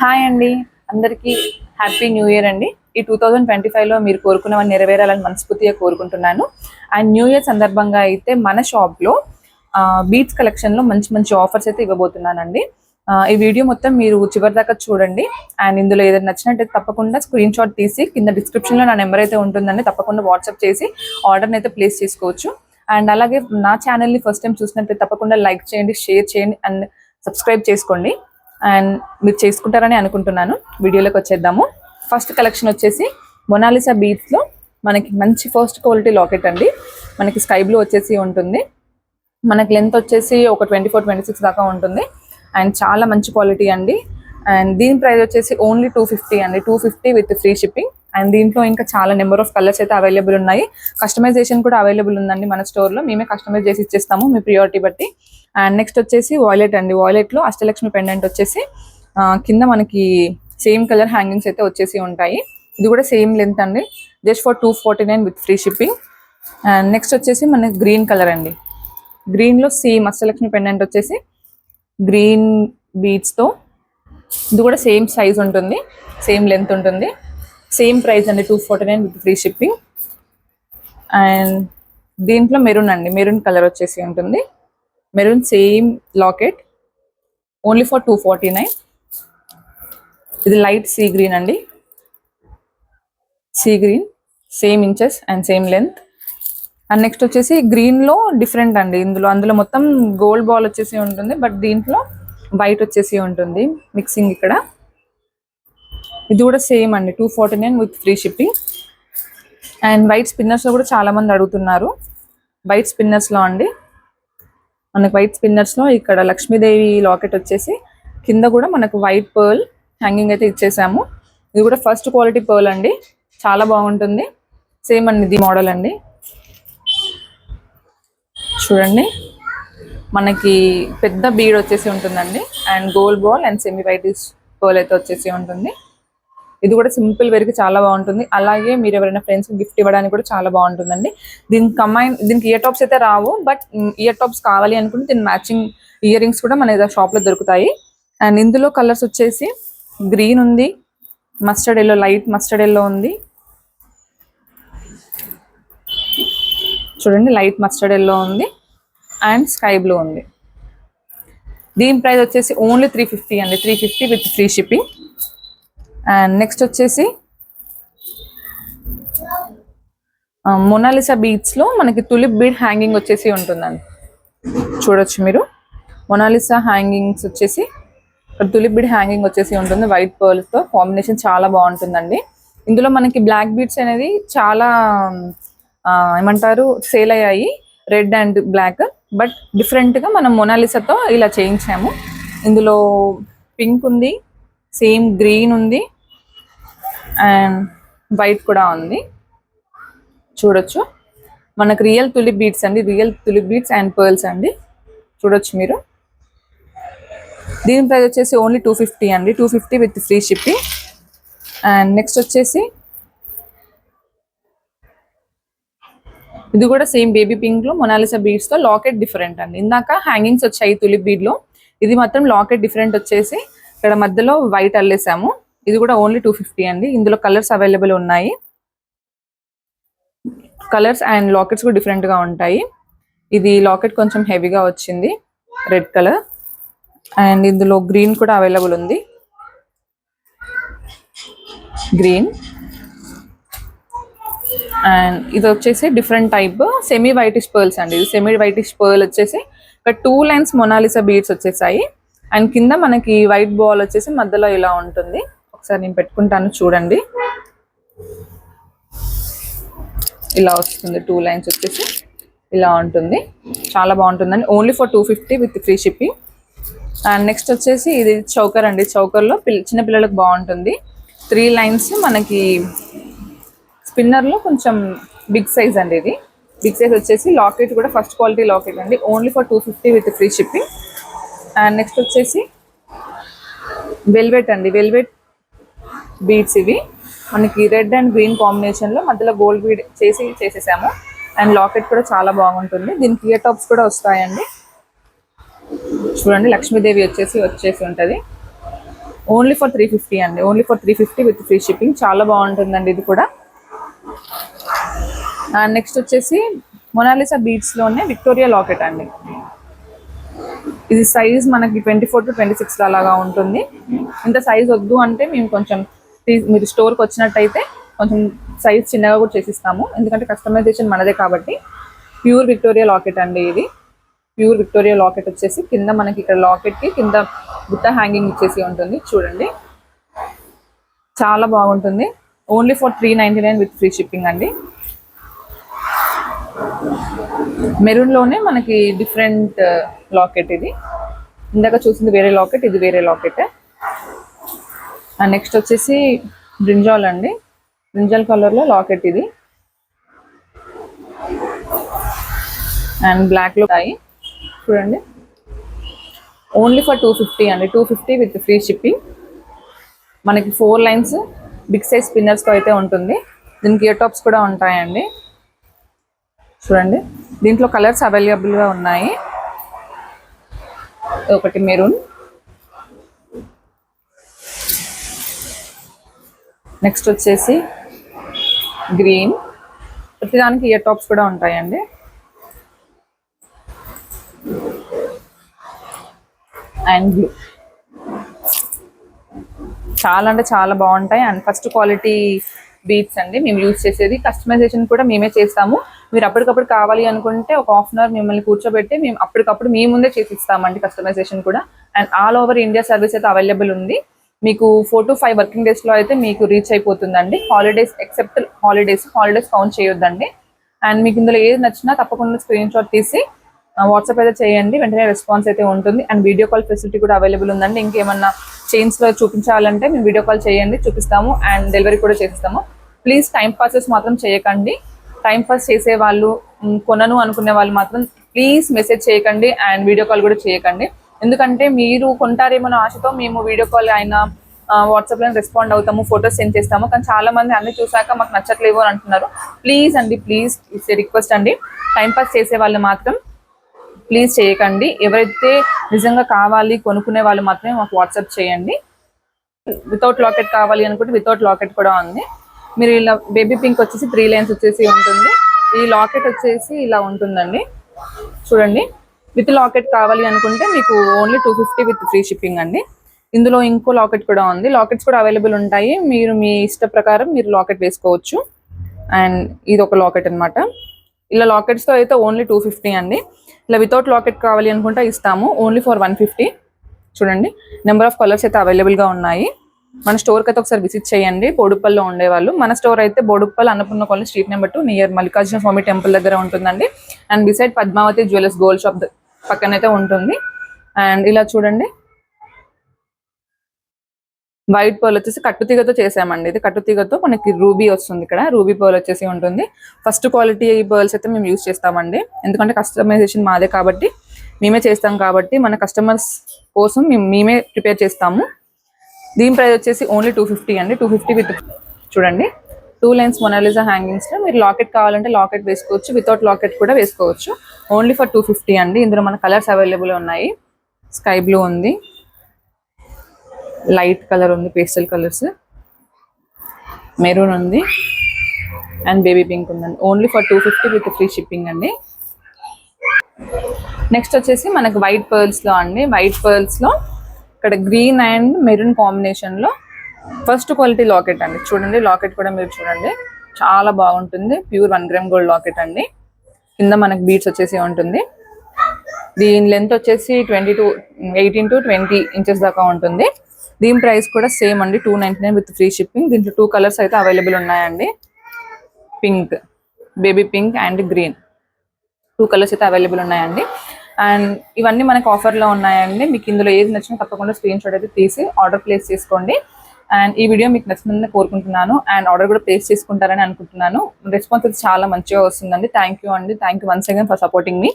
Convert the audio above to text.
Hi అండి, అందరికీ happy new year అండి. ఈ 2025లో మీరు కోరుకున్నవన్నీ నెరవేరాలని మనస్ఫూర్తిగా కోరుకుంటున్నాను. అండ్ న్యూ ఇయర్ సందర్భంగా అయితే మన షాప్లో బీట్స్ కలెక్షన్లో మంచి మంచి ఆఫర్స్ అయితే ఇవ్వబోతున్నానండి. ఈ వీడియో మొత్తం మీరు చివరి దాకా చూడండి. అండ్ ఇందులో ఏదైనా నచ్చినట్టయితే తప్పకుండా స్క్రీన్ షాట్ తీసి కింద డిస్క్రిప్షన్లో నా నెంబర్ అయితే ఉంటుందండి, తప్పకుండా వాట్సాప్ చేసి ఆర్డర్ని అయితే ప్లేస్ చేసుకోవచ్చు. అండ్ అలాగే నా ఛానల్ని ఫస్ట్ టైం చూసినట్టయితే తప్పకుండా లైక్ చేయండి, షేర్ చేయండి అండ్ సబ్స్క్రైబ్ చేసుకోండి. అండ్ మీరు చేసుకుంటారని అనుకుంటున్నాను. వీడియోలోకి వచ్చేద్దాము. ఫస్ట్ కలెక్షన్ వచ్చేసి మొనాలిసా బీట్స్లో మనకి మంచి ఫస్ట్ క్వాలిటీ లాకెట్ అండి. మనకి స్కై బ్లూ వచ్చేసి ఉంటుంది. మనకి లెంత్ వచ్చేసి ఒక 24-26 దాకా ఉంటుంది. అండ్ చాలా మంచి క్వాలిటీ అండి. అండ్ దీని ప్రైస్ వచ్చేసి ఓన్లీ 250 అండి, 250 విత్ ఫ్రీ షిప్పింగ్. అండ్ దీంట్లో ఇంకా చాలా నెంబర్ ఆఫ్ కలర్స్ అయితే అవైలబుల్ ఉన్నాయి. కస్టమైజేషన్ కూడా అవైలబుల్ ఉందండి మన స్టోర్లో. మేమే కస్టమైజ్ చేసి ఇచ్చేస్తాము మీ ప్రియారిటీ బట్టి. అండ్ నెక్స్ట్ వచ్చేసి వాయిలెట్ అండి. వాయిలెట్లో అష్టలక్ష్మి పెండెంట్ వచ్చేసి కింద మనకి సేమ్ కలర్ హ్యాంగింగ్స్ అయితే వచ్చేసి ఉంటాయి. ఇది కూడా సేమ్ లెంత్ అండి, just for 249 with free shipping. And next వచ్చేసి మనకి గ్రీన్ కలర్ అండి. గ్రీన్లో సేమ్ అష్టలక్ష్మి పెండెంట్ వచ్చేసి గ్రీన్ బీడ్స్తో, ఇది కూడా సేమ్ సైజ్ ఉంటుంది, సేమ్ లెంత్ ఉంటుంది, సేమ్ ప్రైస్ అండి 249 విత్ ఫ్రీ షిప్పింగ్. అండ్ దీంట్లో మెరూన్ అండి, మెరూన్ కలర్ వచ్చేసి ఉంటుంది. Maroon same locket only for 249. ఇది లైట్ సీ గ్రీన్ అండి, sea green same inches and same length. And next వచ్చేసి గ్రీన్లో డిఫరెంట్ అండి. అందులో మొత్తం గోల్డ్ బాల్ వచ్చేసి ఉంటుంది, బట్ దీంట్లో వైట్ వచ్చేసి ఉంటుంది మిక్సింగ్ ఇక్కడ. ఇది కూడా సేమ్ అండి 249 with free shipping. And white స్పిన్నర్స్లో కూడా చాలామంది అడుగుతున్నారు. వైట్ స్పిన్నర్స్లో అండి, మనకు వైట్ స్పిన్నర్స్లో ఇక్కడ లక్ష్మీదేవి లాకెట్ వచ్చేసి కింద కూడా మనకు వైట్ పర్ల్ హ్యాంగింగ్ అయితే ఇచ్చేసాము. ఇది కూడా ఫస్ట్ క్వాలిటీ పర్ల్ అండి, చాలా బాగుంటుంది. సేమ్ అండి ఇది మోడల్ అండి. చూడండి, మనకి పెద్ద బీడ్ వచ్చేసి ఉంటుందండి. And gold ball and semi white pearl అయితే వచ్చేసి ఉంటుంది. ఇది కూడా సింపుల్ వేర్కి చాలా బాగుంటుంది. అలాగే మీరు ఎవరైనా ఫ్రెండ్స్కి గిఫ్ట్ ఇవ్వడానికి కూడా చాలా బాగుంటుందండి. దీనికి ఇయర్ టాప్స్ అయితే రావు, బట్ ఇయర్ టాప్స్ కావాలి అనుకుంటే దీని మ్యాచింగ్ ఇయర్ రింగ్స్ కూడా మన షాప్లో దొరుకుతాయి. అండ్ ఇందులో కలర్స్ వచ్చేసి గ్రీన్ ఉంది, mustard yellow, light mustard yellow ఉంది. చూడండి, లైట్ మస్టర్డ్ ఎల్లో ఉంది అండ్ స్కై బ్లూ ఉంది. దీని ప్రైస్ వచ్చేసి ఓన్లీ 350 అండి, 350 with free shipping. And next వచ్చేసి మొనాలిసా బీడ్స్లో మనకి తులిప్ బీడ్ హ్యాంగింగ్ వచ్చేసి ఉంటుందండి. చూడొచ్చు మీరు, మొనాలిసా హ్యాంగింగ్స్ వచ్చేసి తులిప్ బీడ్ హ్యాంగింగ్ వచ్చేసి ఉంటుంది. వైట్ పర్ల్స్తో కాంబినేషన్ చాలా బాగుంటుందండి. ఇందులో మనకి బ్లాక్ బీడ్స్ అనేది చాలా ఏమంటారు సేల్ అయ్యాయి, రెడ్ అండ్ బ్లాక్. బట్ డిఫరెంట్గా మనం మొనాలిసాతో ఇలా చేయించాము. ఇందులో పింక్ ఉంది, సేమ్ గ్రీన్ ఉంది అండ్ వైట్ కూడా ఉంది. చూడొచ్చు, మనకు రియల్ తులిప్ బీడ్స్ అండి, real tulip beads and pearls అండి. చూడొచ్చు మీరు. దీని ప్రైస్ వచ్చేసి ఓన్లీ 250 అండి, 250 with free shipping. And next వచ్చేసి ఇది కూడా సేమ్ బేబీ పింక్లో మొనాలిసా బీడ్స్తో లాకెట్ డిఫరెంట్ అండి. ఇందాక హ్యాంగింగ్స్ వచ్చాయి తులిప్ బీడ్లో, ఇది మాత్రం లాకెట్ డిఫరెంట్ వచ్చేసి ఇక్కడ మధ్యలో వైట్ అల్లేసాము. ఇది కూడా ఓన్లీ 250 అండి. ఇందులో కలర్స్ అవైలబుల్ ఉన్నాయి. కలర్స్ అండ్ లాకెట్స్ కూడా డిఫరెంట్గా ఉంటాయి. ఇది లాకెట్ కొంచెం హెవీగా వచ్చింది, రెడ్ కలర్. అండ్ ఇందులో గ్రీన్ కూడా అవైలబుల్ ఉంది, గ్రీన్. అండ్ ఇది వచ్చేసి different type semi whitish pearls అండి. ఇది సెమీ వైటిష్ పర్ల్ వచ్చేసి ఇక్కడ 2 లైన్స్ మొనాలిసా బీడ్స్ వచ్చేసాయి. అండ్ కింద మనకి వైట్ బాల్ వచ్చేసి మధ్యలో ఇలా ఉంటుంది. ఒకసారి నేను పెట్టుకుంటాను చూడండి, ఇలా వస్తుంది. 2 లైన్స్ వచ్చేసి ఇలా ఉంటుంది, చాలా బాగుంటుందండి. Only for 250 with free shipping. And next వచ్చేసి ఇది చౌకర్ అండి. చౌకర్లో చిన్న పిల్లలకు బాగుంటుంది. 3 లైన్స్ మనకి స్పిన్నర్లో కొంచెం బిగ్ సైజ్ అండి. ఇది బిగ్ సైజ్ వచ్చేసి లాకెట్ కూడా ఫస్ట్ క్వాలిటీ లాకెట్ అండి, only for 250 with free shipping. And next వచ్చేసి వెల్వెట్ అండి, వెల్వెట్ బీడ్స్. ఇవి మనకి రెడ్ అండ్ గ్రీన్ కాంబినేషన్లో మధ్యలో గోల్డ్ బీడ్ చేసేసాము. అండ్ లాకెట్ కూడా చాలా బాగుంటుంది. దీనికి ఇయర్ టాప్స్ కూడా వస్తాయండి. చూడండి, లక్ష్మీదేవి వచ్చేసి ఉంటుంది. ఓన్లీ ఫర్ 350 అండి, only for 350 with free shipping. చాలా బాగుంటుందండి ఇది కూడా. అండ్ నెక్స్ట్ వచ్చేసి మొనాలిసా బీడ్స్లోనే విక్టోరియా లాకెట్ అండి. ఇది సైజ్ మనకి 24 to 26 అలాగా ఉంటుంది. ఇంత సైజ్ వద్దు అంటే మేము కొంచెం మీరు స్టోర్కి వచ్చినట్టయితే కొంచెం సైజ్ చిన్నగా కూడా చేసిస్తాము, ఎందుకంటే కస్టమైజేషన్ మనదే కాబట్టి. ప్యూర్ విక్టోరియా లాకెట్ అండి ఇది. ప్యూర్ విక్టోరియా లాకెట్ వచ్చేసి కింద మనకి ఇక్కడ లాకెట్కి కింద బుట్ట హ్యాంగింగ్ ఇచ్చేసి ఉంటుంది చూడండి. చాలా బాగుంటుంది. Only for 399 with free shipping అండి. మెరూన్లోనే మనకి డిఫరెంట్ లాకెట్ ఇది. ఇందాక చూసింది వేరే లాకెట్, ఇది వేరే లాకెట్. అండ్ నెక్స్ట్ వచ్చేసి బ్రింజాల్ అండి. బ్రింజాల్ కలర్లో లాకెట్ ఇది. అండ్ బ్లాక్లో ఉంటాయి చూడండి. ఓన్లీ ఫర్ 250 అండి, 250 విత్ ఫ్రీ షిప్పింగ్. మనకి 4 లైన్స్ బిగ్ సైజ్ స్పిన్నర్స్తో అయితే ఉంటుంది. దీనికి ఇయర్ టాప్స్ కూడా ఉంటాయండి చూడండి. దీంట్లో కలర్స్ అవైలబుల్గా ఉన్నాయి. ఒకటి మెరూన్, నెక్స్ట్ వచ్చేసి గ్రీన్. ప్రతిదానికి ఇయర్ టాప్స్ కూడా ఉంటాయండి. And blue. చాలా అంటే చాలా బాగుంటాయి. అండ్ ఫస్ట్ క్వాలిటీ బీడ్స్ అండి మేము యూజ్ చేసేది. కస్టమైజేషన్ కూడా మేమే చేస్తాము. మీరు అప్పటికప్పుడు కావాలి అనుకుంటే ఒక హాఫ్ అన్ అవర్ మిమ్మల్ని కూర్చోబెట్టి మేము అప్పటికప్పుడు మీ ముందే చేసిస్తామండి కస్టమైజేషన్ కూడా. And all over India service అయితే అవైలబుల్ ఉంది. మీకు 4 to 5 వర్కింగ్ డేస్లో అయితే మీకు రీచ్ అయిపోతుందండి. హాలిడేస్ ఎక్సెప్ట్ హాలిడేస్ కౌంట్ చేయొద్దండి. అండ్ మీకు ఇందులో ఏది నచ్చినా తప్పకుండా స్క్రీన్ షాట్ తీసి వాట్సాప్ అయితే చేయండి, వెంటనే రెస్పాన్స్ అయితే ఉంటుంది. అండ్ వీడియో కాల్ ఫెసిలిటీ కూడా అవైలబుల్ ఉందండి. ఇంకేమన్నా చైన్స్లో చూపించాలంటే మేము వీడియో కాల్ చేయండి, చూపిస్తాము. అండ్ డెలివరీ కూడా చేపిస్తాము. ప్లీజ్ టైం పాసెస్ మాత్రం చేయకండి. టైం పాస్ చేసే వాళ్ళు, కొనను అనుకునే వాళ్ళు మాత్రం ప్లీజ్ మెసేజ్ చేయకండి అండ్ వీడియో కాల్ కూడా చేయకండి. ఎందుకంటే మీరు కొంటారేమో ఆశతో మేము వీడియో కాల్ అయినా వాట్సాప్లో రెస్పాండ్ అవుతాము, ఫొటోస్ సెండ్ చేస్తాము. కానీ చాలా మంది అన్ని చూసాక మాకు నచ్చట్లేవు అని అంటున్నారు. ప్లీజ్ అండి, ప్లీజ్ ఇట్స్ రిక్వెస్ట్ అండి. టైం పాస్ చేసే వాళ్ళు మాత్రం ప్లీజ్ చేయకండి. ఎవరైతే నిజంగా కావాలి కొనుక్కునే వాళ్ళు మాత్రమే మాకు వాట్సాప్ చేయండి. వితౌట్ లాకెట్ కావాలి అనుకుంటే వితౌట్ లాకెట్ కూడా ఉంది. మీరు ఇలా బేబీ పింక్ వచ్చేసి 3 లైన్స్ వచ్చేసి ఉంటుంది. ఈ లాకెట్ వచ్చేసి ఇలా ఉంటుందండి చూడండి. విత్ లాకెట్ కావాలి అనుకుంటే మీకు ఓన్లీ 250 విత్ ఫ్రీ షిప్పింగ్ అండి. ఇందులో ఇంకో లాకెట్ కూడా ఉంది. లాకెట్స్ కూడా అవైలబుల్ ఉంటాయి. మీరు మీ ఇష్ట ప్రకారం మీరు లాకెట్ వేసుకోవచ్చు. అండ్ ఇది ఒక లాకెట్ అనమాట. ఇలా లాకెట్స్తో అయితే ఓన్లీ 250 అండి. ఇలా వితౌట్ లాకెట్ కావాలి అనుకుంటే ఇస్తాము, ఓన్లీ ఫర్ 150. చూడండి, నెంబర్ ఆఫ్ కలర్స్ అయితే అవైలబుల్గా ఉన్నాయి. మన స్టోర్కి అయితే ఒకసారి విజిట్ చేయండి. బోడుప్పల్లో ఉండేవాళ్ళు. మన స్టోర్ అయితే Boduppal Annapurna colony street number 2 near Mallikarjuna Swamy temple దగ్గర ఉంటుందండి. And beside Padmavathi jewellers gold shop పక్కన అయితే ఉంటుంది. అండ్ ఇలా చూడండి, వైట్ పర్ల్ వచ్చేసి కట్టుతీగతో చేసామండి. ఇది కట్టుతీగతో మనకి రూబీ వస్తుంది. ఇక్కడ రూబీ పర్ల్ వచ్చేసి ఉంటుంది. ఫస్ట్ క్వాలిటీ పర్ల్స్ అయితే మేము యూజ్ చేస్తామండి, ఎందుకంటే కస్టమైజేషన్ మాదే కాబట్టి, మేమే చేస్తాం కాబట్టి మన కస్టమర్స్ కోసం మేమే ప్రిపేర్ చేస్తాము. దీని ప్రైస్ వచ్చేసి ఓన్లీ 250 అండి. 250 విత్ చూడండి 2 లైన్స్ మొనాలిసా హ్యాంగింగ్స్లో మీరు లాకెట్ కావాలంటే లాకెట్ వేసుకోవచ్చు, వితౌట్ లాకెట్ కూడా వేసుకోవచ్చు. ఓన్లీ ఫర్ 250 అండి. ఇందులో మన కలర్స్ అవైలబుల్ ఉన్నాయి. స్కై బ్లూ ఉంది, లైట్ కలర్ ఉంది, పేస్టల్ కలర్స్, మెరూన్ ఉంది అండ్ బేబీ పింక్ ఉందండి. Only for 250 with free shipping అండి. నెక్స్ట్ వచ్చేసి మనకు వైట్ పర్ల్స్లో అండి. వైట్ పర్ల్స్లో ఇక్కడ గ్రీన్ అండ్ మెరూన్ కాంబినేషన్లో ఫస్ట్ క్వాలిటీ లాకెట్ అండి. చూడండి, లాకెట్ కూడా మీరు చూడండి, చాలా బాగుంటుంది. ప్యూర్ 1 గ్రామ్ గోల్డ్ లాకెట్ అండి. కింద మనకు బీడ్స్ వచ్చేసి ఉంటుంది. దీని లెంత్ వచ్చేసి 18 to 20 ఇంచెస్ దాకా ఉంటుంది. దీని ప్రైస్ కూడా సేమ్ అండి, 299 విత్ ఫ్రీ షిప్పింగ్. దీంట్లో 2 కలర్స్ అయితే అవైలబుల్ ఉన్నాయండి. Pink, baby pink and green, 2 colours అయితే అవైలబుల్ ఉన్నాయండి. అండ్ ఇవన్నీ మనకు ఆఫర్లో ఉన్నాయండి. మీకు ఇందులో ఏది నచ్చినా తప్పకుండా స్క్రీన్ షాట్ అయితే తీసి ఆర్డర్ ప్లేస్ చేసుకోండి. అండ్ ఈ వీడియో మీకు నచ్చిందని కోరుకుంటున్నాను. అండ్ ఆర్డర్ కూడా ప్లేస్ చేసుకుంటారని అనుకుంటున్నాను. రెస్పాన్స్ అయితే చాలా మంచిగా వస్తుందండి. థ్యాంక్ యూ అండి. Thank you once again for supporting me.